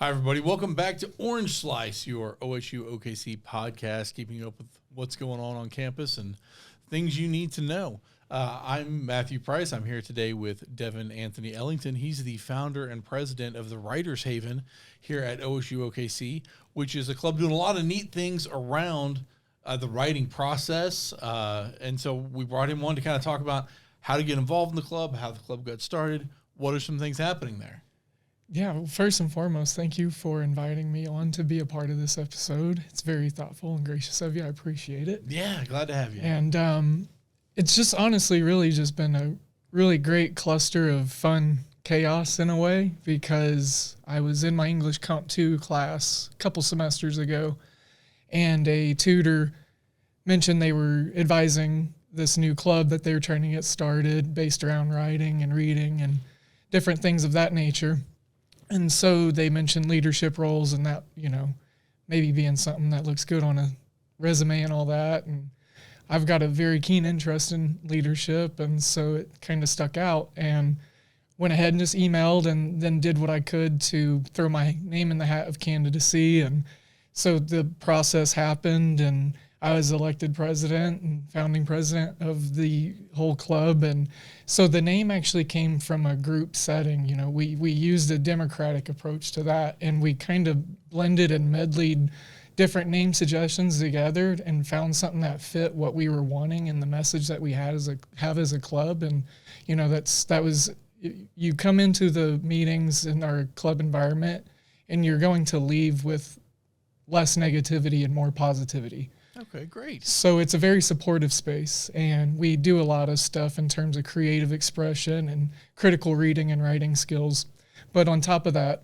Hi, everybody. Welcome back to Orange Slice, your OSU-OKC podcast, keeping you up with what's going on campus and things you need to know. I'm Matthew Price. I'm here today with Devin Anthony Ellington. He's the founder and president of the Writers Haven here at OSU-OKC, which is a club doing a lot of neat things around the writing process. And so we brought him on to kind of talk about how to get involved in the club, how the club got started, what are some things happening there. Yeah, well, first and foremost, thank you for inviting me on to be a part of this episode. It's very thoughtful and gracious of you. I appreciate it. Yeah, glad to have you. And it's just honestly really just been a really great cluster of fun chaos in a way, because I was in my English Comp 2 class a couple semesters ago, and a tutor mentioned they were advising this new club that they were trying to get started based around writing and reading and different things of that nature. And so they mentioned leadership roles and that, maybe being something that looks good on a resume and all that. And I've got a very keen interest in leadership, and so it kind of stuck out, and went ahead and just emailed and then did what I could to throw my name in the hat of candidacy. And so the process happened, and I was elected president and founding president of the whole club. And so the name actually came from a group setting. We used a democratic approach to that, and we kind of blended and medleyed different name suggestions together and found something that fit what we were wanting and the message that we had as a club. And, you come into the meetings in our club environment and you're going to leave with less negativity and more positivity. Okay, great. So it's a very supportive space, and we do a lot of stuff in terms of creative expression and critical reading and writing skills. But on top of that,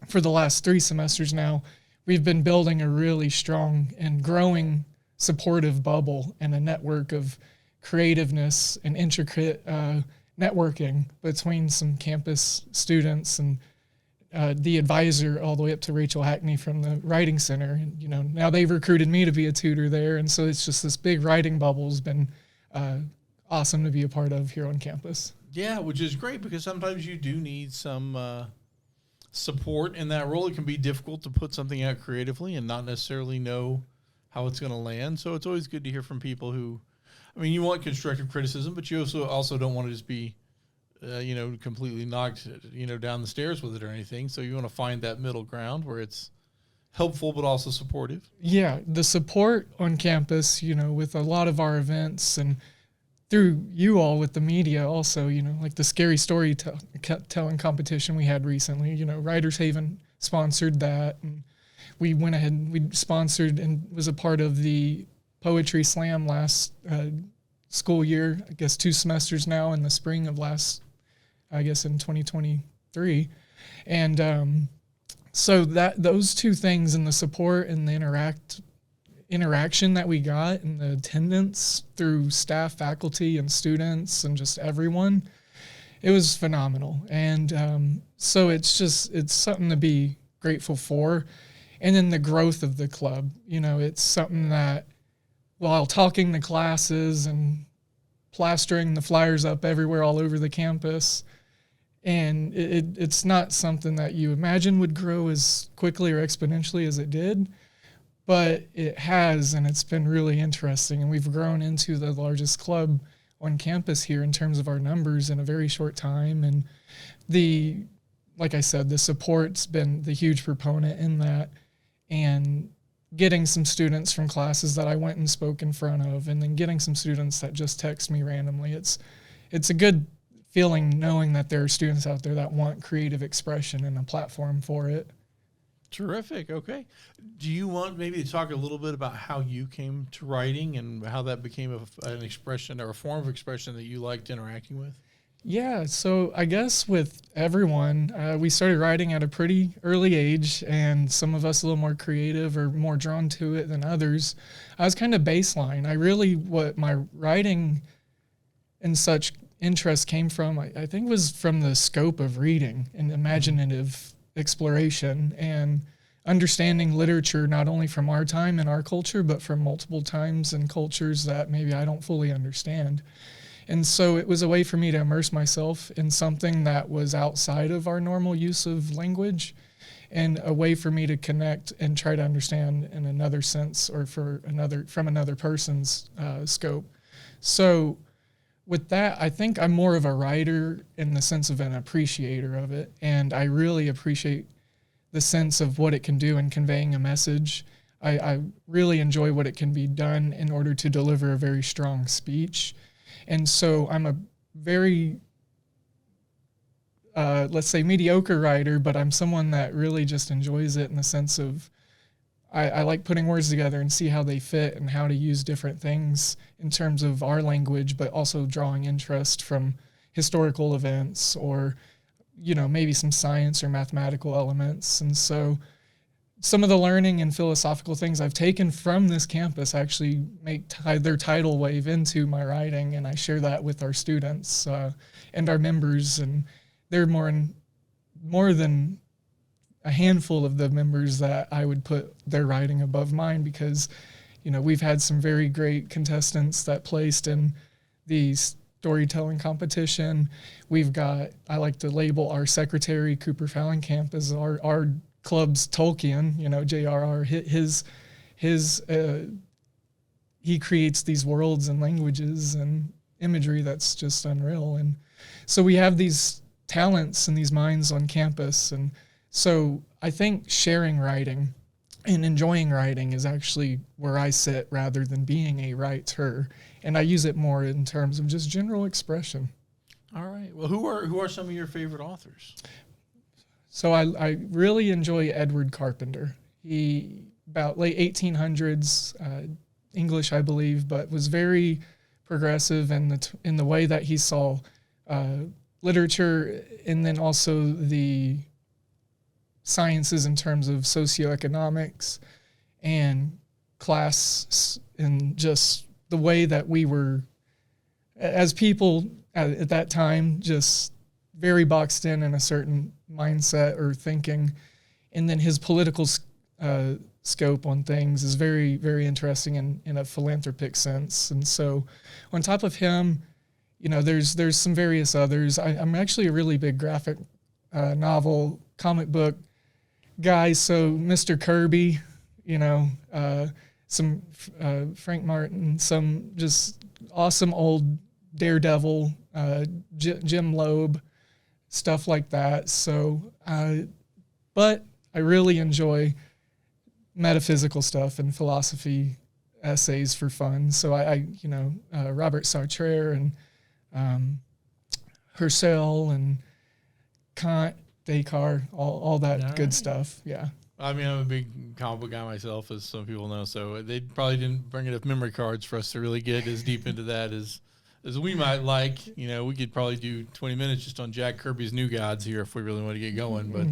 for the last 3 semesters now, we've been building a really strong and growing supportive bubble and a network of creativeness and intricate networking between some campus students and the advisor all the way up to Rachel Hackney from the Writing Center. And, now they've recruited me to be a tutor there. And so it's just this big writing bubble has been awesome to be a part of here on campus. Yeah, which is great, because sometimes you do need some support in that role. It can be difficult to put something out creatively and not necessarily know how it's going to land. So it's always good to hear from people who, you want constructive criticism, but you also don't want to just be completely knocked, down the stairs with it or anything. So you want to find that middle ground where it's helpful but also supportive. Yeah, the support on campus, with a lot of our events and through you all with the media also, like the scary story telling competition we had recently, Writers Haven sponsored that. And we went ahead and we sponsored and was a part of the Poetry Slam last school year, I guess 2 semesters now, in the spring of in 2023. And so those 2 things, and the support and the interaction that we got and the attendance through staff, faculty, and students and just everyone, it was phenomenal. And so it's something to be grateful for. And then the growth of the club, it's something that while talking the classes and plastering the flyers up everywhere all over the campus, and it's not something that you imagine would grow as quickly or exponentially as it did, but it has, and it's been really interesting. And we've grown into the largest club on campus here in terms of our numbers in a very short time. And like I said, the support's been the huge proponent in that, and getting some students from classes that I went and spoke in front of, and then getting some students that just text me randomly. It's a good feeling knowing that there are students out there that want creative expression and a platform for it. Terrific. Okay. Do you want maybe to talk a little bit about how you came to writing and how that became an expression or a form of expression that you liked interacting with? Yeah, so I guess with everyone, we started writing at a pretty early age, and some of us a little more creative or more drawn to it than others. I was kind of baseline. What my writing and such interest came from, I think, was from the scope of reading and imaginative exploration and understanding literature, not only from our time and our culture, but from multiple times and cultures that maybe I don't fully understand. And so it was a way for me to immerse myself in something that was outside of our normal use of language and a way for me to connect and try to understand in another sense or from another person's scope. So with that, I think I'm more of a writer in the sense of an appreciator of it, and I really appreciate the sense of what it can do in conveying a message. I really enjoy what it can be done in order to deliver a very strong speech. And so I'm a very, let's say, mediocre writer, but I'm someone that really just enjoys it in the sense of I like putting words together and see how they fit and how to use different things in terms of our language, but also drawing interest from historical events or, maybe some science or mathematical elements. And so some of the learning and philosophical things I've taken from this campus actually make their tidal wave into my writing, and I share that with our students and our members, and they're more than a handful of the members that I would put their writing above mine because, we've had some very great contestants that placed in the storytelling competition. We've got, I like to label our secretary, Cooper Fallenkamp, as our club's Tolkien, JRR, he creates these worlds and languages and imagery that's just unreal. And so we have these talents and these minds on campus. And so I think sharing writing and enjoying writing is actually where I sit rather than being a writer. And I use it more in terms of just general expression. All right. Well, who are some of your favorite authors? So I really enjoy Edward Carpenter. He, about late 1800s, English, I believe, but was very progressive in the way that he saw literature and then also the sciences in terms of socioeconomics and class and just the way that we were, as people at that time, just very boxed in a certain mindset or thinking. And then his political scope on things is very, very interesting in a philanthropic sense. And so on top of him, there's some various others. I'm actually a really big graphic novel, comic book guy. So Mr. Kirby, some Frank Martin, some just awesome old Daredevil, Jim Loeb, stuff like that. So, but I really enjoy metaphysical stuff and philosophy essays for fun. So Robert Sartre and Husserl and Kant, Descartes, all that good stuff. Yeah. I mean, I'm a big comic book guy myself, as some people know, so they probably didn't bring enough memory cards for us to really get as deep into that as we might like. We could probably do 20 minutes just on Jack Kirby's New Gods here if we really want to get going, but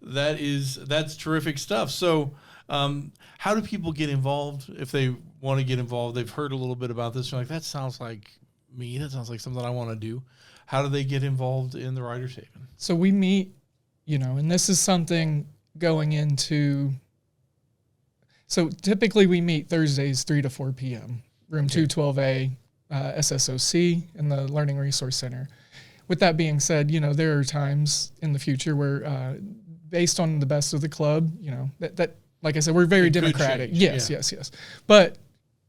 that's terrific stuff. So how do people get involved if they want to get involved? They've heard a little bit about this. They're like, that sounds like me. That sounds like something I want to do. How do they get involved in the Writers Haven? So we meet, and this is something going into, so typically we meet Thursdays, 3 to 4 p.m., room 212A, SSOC in the Learning Resource Center. With that being said, there are times in the future where, based on the best of the club, that like I said, we're very democratic. Yes. But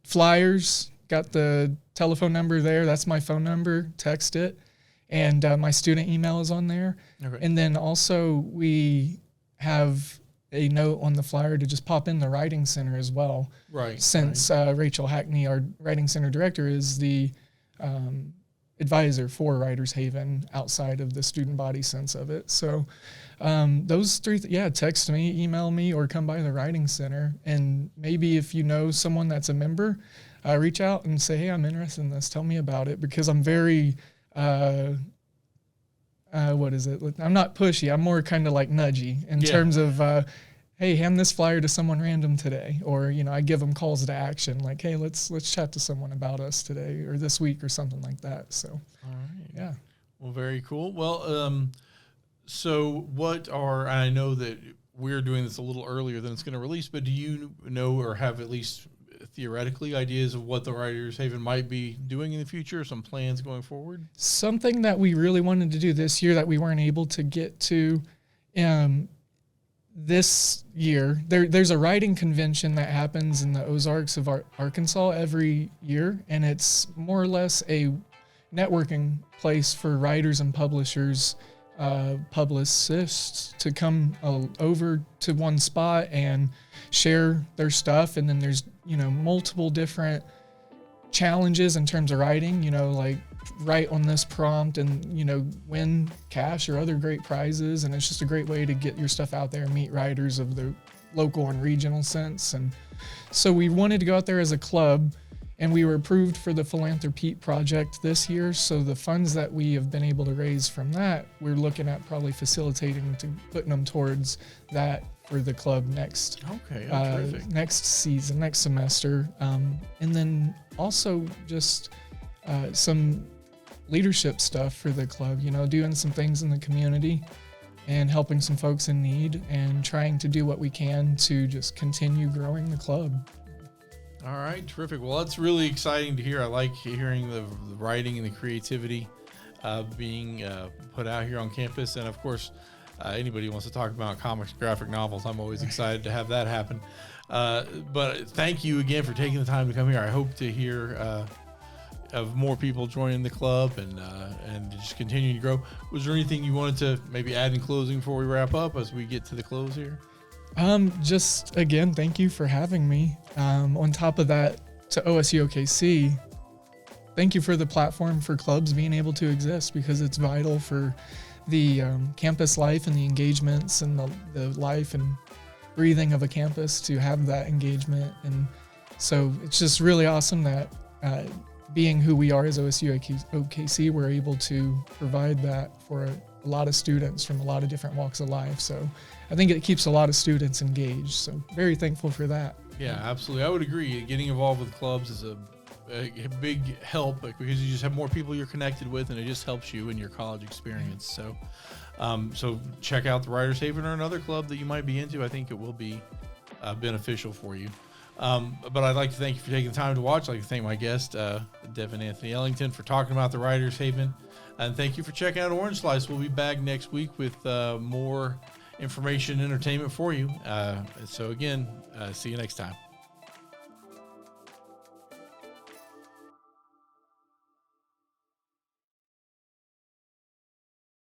flyers, got the telephone number there. That's my phone number. Text it. And my student email is on there. Okay. And then also we have a note on the flyer to just pop in the Writing Center as well. Right. Since Rachel Hackney, our Writing Center director, is the advisor for Writers Haven outside of the student body sense of it. So those three, text me, email me, or come by the Writing Center. And maybe if you know someone that's a member, reach out and say, hey, I'm interested in this. Tell me about it, because I'm very... what is it? I'm not pushy. I'm more kind of like nudgy in terms of, hey, hand this flyer to someone random today. Or, I give them calls to action like, hey, let's chat to someone about us today or this week or something like that. So, all right. Yeah. Well, very cool. Well, so I know that we're doing this a little earlier than it's going to release, but do you know or have at least theoretically ideas of what the Writers Haven might be doing in the future, some plans going forward? Something that we really wanted to do this year that we weren't able to get to this year, there's a writing convention that happens in the Ozarks of Arkansas every year, and it's more or less a networking place for writers and publishers, publicists to come over to one spot and share their stuff. And then there's, multiple different challenges in terms of writing, like write on this prompt and, win cash or other great prizes. And it's just a great way to get your stuff out there and meet writers of the local and regional sense. And so we wanted to go out there as a club, and we were approved for the Philanthropy Project this year. So the funds that we have been able to raise from that, we're looking at probably facilitating to putting them towards that for the club next next season, next semester. And then also just some leadership stuff for the club, doing some things in the community and helping some folks in need and trying to do what we can to just continue growing the club. All right, terrific. Well, that's really exciting to hear. I like hearing the writing and the creativity being put out here on campus. And, of course, anybody who wants to talk about comics, graphic novels, I'm always excited to have that happen. But thank you again for taking the time to come here. I hope to hear of more people joining the club and just continuing to grow. Was there anything you wanted to maybe add in closing before we wrap up as we get to the close here? Just again, thank you for having me. On top of that, to OSU-OKC, thank you for the platform for clubs being able to exist, because it's vital for the campus life and the engagements and the life and breathing of a campus to have that engagement. And so it's just really awesome that being who we are as OSU-OKC, we're able to provide that for a lot of students from a lot of different walks of life. So I think it keeps a lot of students engaged. So very thankful for that. Yeah, absolutely. I would agree. Getting involved with clubs is a big help, because you just have more people you're connected with, and it just helps you in your college experience. So, so check out the Writers Haven or another club that you might be into. I think it will be beneficial for you. But I'd like to thank you for taking the time to watch. I'd like to thank my guest, Devin Anthony Ellington, for talking about the Writers Haven. And thank you for checking out Orange Slice. We'll be back next week with more information and entertainment for you. So again, see you next time.